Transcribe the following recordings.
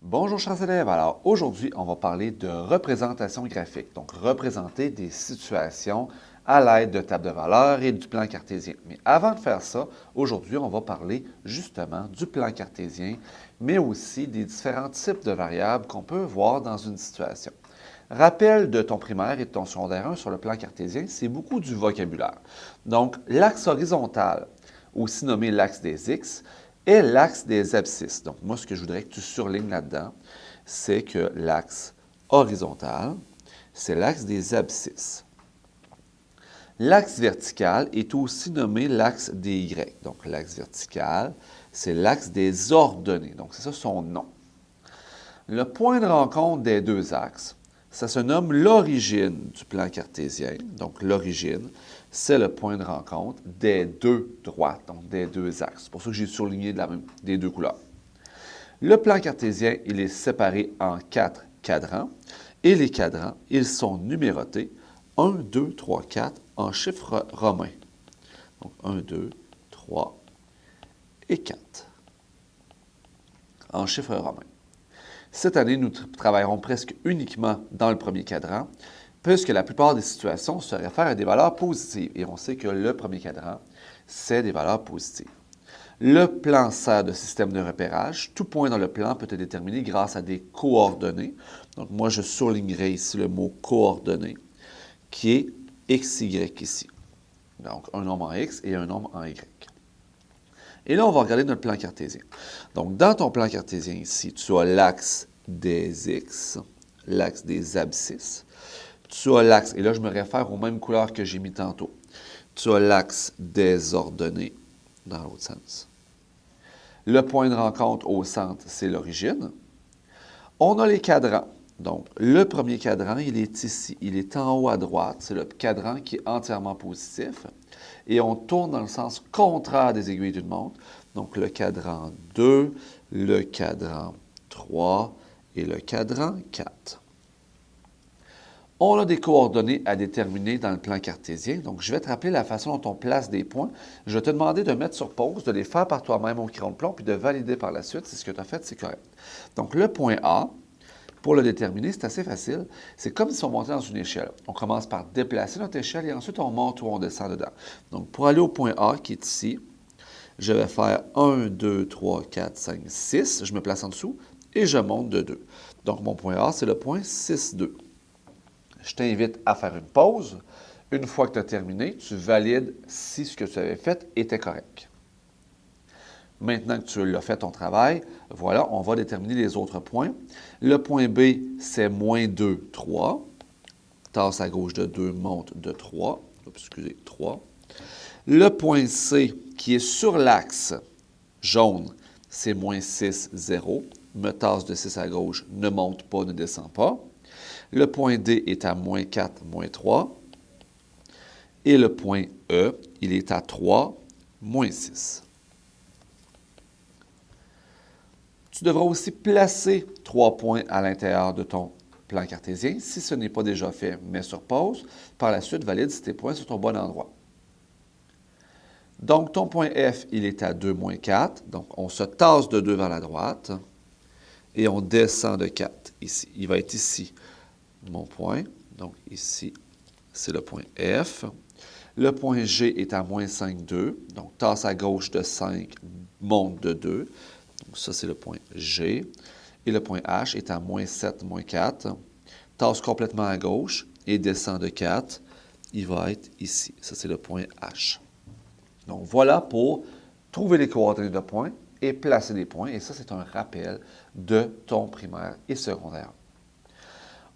Bonjour chers élèves, alors aujourd'hui on va parler de représentation graphique, donc représenter des situations à l'aide de tables de valeurs et du plan cartésien. Mais avant de faire ça, aujourd'hui on va parler justement du plan cartésien, mais aussi des différents types de variables qu'on peut voir dans une situation. Rappel de ton primaire et de ton secondaire 1 sur le plan cartésien, c'est beaucoup du vocabulaire. Donc l'axe horizontal, aussi nommé l'axe des X, est l'axe des abscisses. Donc, moi, ce que je voudrais que tu surlignes là-dedans, c'est que l'axe horizontal, c'est l'axe des abscisses. L'axe vertical est aussi nommé l'axe des Y. Donc, l'axe vertical, c'est l'axe des ordonnées. Donc, c'est ça son nom. Le point de rencontre des deux axes, ça se nomme l'origine du plan cartésien. Donc, l'origine, c'est le point de rencontre des deux droites, donc des deux axes. C'est pour ça que j'ai surligné des deux couleurs. Le plan cartésien, il est séparé en 4 cadrans. Et les cadrans, ils sont numérotés 1, 2, 3, 4 en chiffres romains. Donc, 1, 2, 3 et 4 en chiffres romains. Cette année, nous travaillerons presque uniquement dans le premier cadran, puisque la plupart des situations se réfèrent à des valeurs positives. Et on sait que le premier cadran, c'est des valeurs positives. Le plan sert de système de repérage. Tout point dans le plan peut être déterminé grâce à des coordonnées. Donc, moi, je surlignerai ici le mot coordonnées, qui est XY ici. Donc, un nombre en X et un nombre en Y. Et là, on va regarder notre plan cartésien. Donc, dans ton plan cartésien ici, tu as l'axe des X, l'axe des abscisses. Tu as l'axe, et là, je me réfère aux mêmes couleurs que j'ai mis tantôt. Tu as l'axe des ordonnées dans l'autre sens. Le point de rencontre au centre, c'est l'origine. On a les cadrans. Donc, le premier cadran, il est ici. Il est en haut à droite. C'est le cadran qui est entièrement positif. Et on tourne dans le sens contraire des aiguilles d'une montre. Donc, le cadran 2, le cadran 3 et le cadran 4. On a des coordonnées à déterminer dans le plan cartésien. Donc, je vais te rappeler la façon dont on place des points. Je vais te demander de mettre sur pause, de les faire par toi-même au crayon de plomb, puis de valider par la suite si ce que tu as fait, c'est correct. Donc, le point A, pour le déterminer, c'est assez facile. C'est comme si on montait dans une échelle. On commence par déplacer notre échelle et ensuite on monte ou on descend dedans. Donc, pour aller au point A, qui est ici, je vais faire 1, 2, 3, 4, 5, 6. Je me place en dessous et je monte de 2. Donc, mon point A, c'est le point 6, 2. Je t'invite à faire une pause. Une fois que tu as terminé, tu valides si ce que tu avais fait était correct. Maintenant que tu l'as fait ton travail, voilà, on va déterminer les autres points. Le point B, c'est moins 2, 3. Tasse à gauche de 2, monte de 3. Excusez, 3. Le point C, qui est sur l'axe jaune, c'est moins 6, 0. Me tasse de 6 à gauche, ne monte pas, ne descend pas. Le point D est à moins 4, moins 3. Et le point E, il est à 3, moins 6. Tu devras aussi placer 3 points à l'intérieur de ton plan cartésien. Si ce n'est pas déjà fait, mets sur pause. Par la suite, valide si tes points sont au bon endroit. Donc, ton point F, il est à 2, moins 4. Donc, on se tasse de 2 vers la droite et on descend de 4 ici. Il va être ici, mon point. Donc, ici, c'est le point F. Le point G est à moins 5, 2. Donc, tasse à gauche de 5, monte de 2. Donc, ça, c'est le point G. Et le point H est à moins 7, moins 4. Tasse complètement à gauche et descend de 4. Il va être ici. Ça, c'est le point H. Donc, voilà pour trouver les coordonnées de points et placer des points. Et ça, c'est un rappel de ton primaire et secondaire.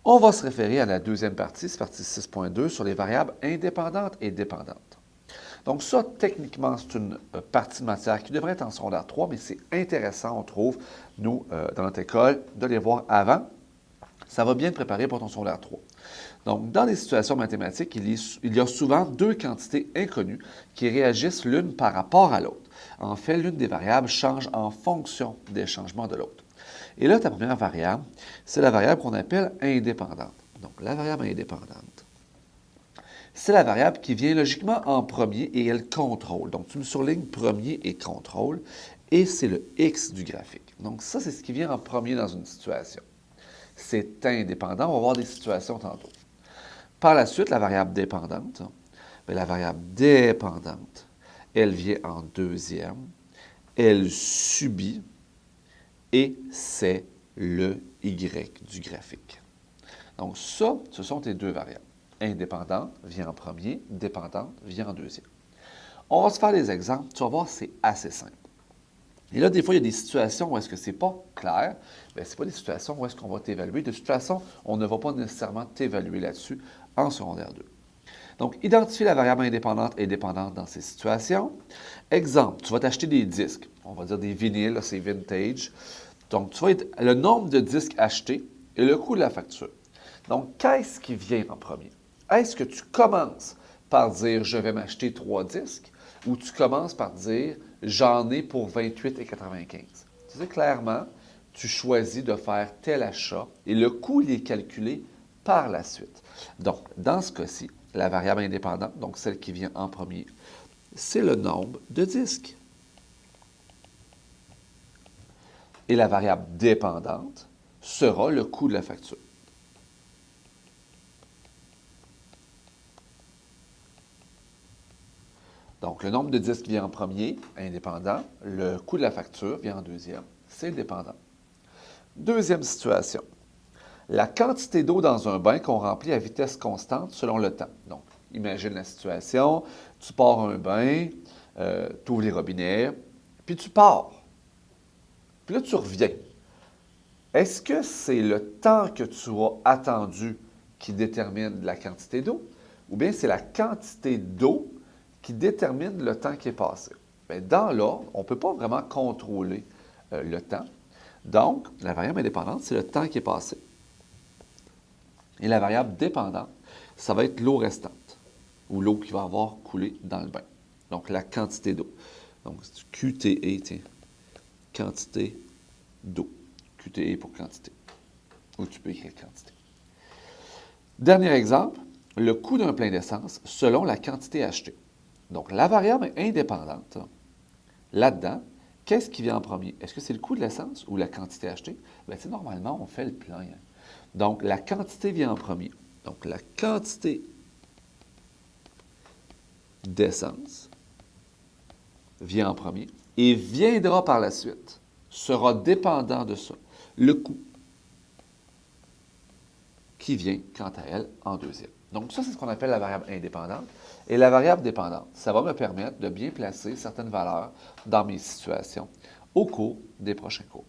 On va se référer à la deuxième partie, c'est partie 6.2, sur les variables indépendantes et dépendantes. Donc ça, techniquement, c'est une partie de matière qui devrait être en secondaire 3, mais c'est intéressant, on trouve, nous, dans notre école, de les voir avant. Ça va bien te préparer pour ton secondaire 3. Donc, dans les situations mathématiques, il y a souvent deux quantités inconnues qui réagissent l'une par rapport à l'autre. En fait, l'une des variables change en fonction des changements de l'autre. Et là, ta première variable, c'est la variable qu'on appelle indépendante. Donc, la variable indépendante, c'est la variable qui vient logiquement en premier et elle contrôle. Donc, tu me surlignes premier et contrôle, et c'est le X du graphique. Donc ça, c'est ce qui vient en premier dans une situation. C'est indépendant. On va voir des situations tantôt. Par la suite, la variable dépendante. Bien, la variable dépendante, elle vient en deuxième. Elle subit et c'est le Y du graphique. Donc ça, ce sont tes deux variables. Indépendante vient en premier, dépendante vient en deuxième. On va se faire des exemples. Tu vas voir, c'est assez simple. Et là, des fois, il y a des situations où est-ce que c'est pas clair. Bien, ce n'est pas des situations où est-ce qu'on va t'évaluer. De toute façon, on ne va pas nécessairement t'évaluer là-dessus en secondaire 2. Donc, identifier la variable indépendante et dépendante dans ces situations. Exemple, tu vas t'acheter des disques. On va dire des vinyles, là, c'est vintage. Donc, tu vas être le nombre de disques achetés et le coût de la facture. Donc, qu'est-ce qui vient en premier? Est-ce que tu commences par dire « je vais m'acheter 3 disques » ou tu commences par dire « j'en ai pour 28,95 ». Tu sais, clairement, tu choisis de faire tel achat et le coût il est calculé par la suite. Donc, dans ce cas-ci, la variable indépendante, donc celle qui vient en premier, c'est le nombre de disques. Et la variable dépendante sera le coût de la facture. Donc, le nombre de disques vient en premier, indépendant. Le coût de la facture vient en deuxième, c'est dépendant. Deuxième situation. La quantité d'eau dans un bain qu'on remplit à vitesse constante selon le temps. Donc, imagine la situation, tu pars un bain, tu ouvres les robinets, puis tu pars. Puis là, tu reviens. Est-ce que c'est le temps que tu as attendu qui détermine la quantité d'eau, ou bien c'est la quantité d'eau qui détermine le temps qui est passé? Bien, dans l'ordre, on ne peut pas vraiment contrôler le temps. Donc, la variable indépendante, c'est le temps qui est passé. Et la variable dépendante, ça va être l'eau restante, ou l'eau qui va avoir coulé dans le bain. Donc, la quantité d'eau. Donc, c'est QTE, tiens, quantité d'eau. QTE pour quantité. Ou tu peux écrire quantité. Dernier exemple, le coût d'un plein d'essence selon la quantité achetée. Donc, la variable indépendante, là-dedans, qu'est-ce qui vient en premier? Est-ce que c'est le coût de l'essence ou la quantité achetée? Bien, normalement, on fait le plein. Hein? Donc, la quantité vient en premier. Donc, la quantité d'essence vient en premier et viendra par la suite, sera dépendant de ça, le coût qui vient, quant à elle, en deuxième. Donc, ça, c'est ce qu'on appelle la variable indépendante. Et la variable dépendante, ça va me permettre de bien placer certaines valeurs dans mes situations au cours des prochains cours.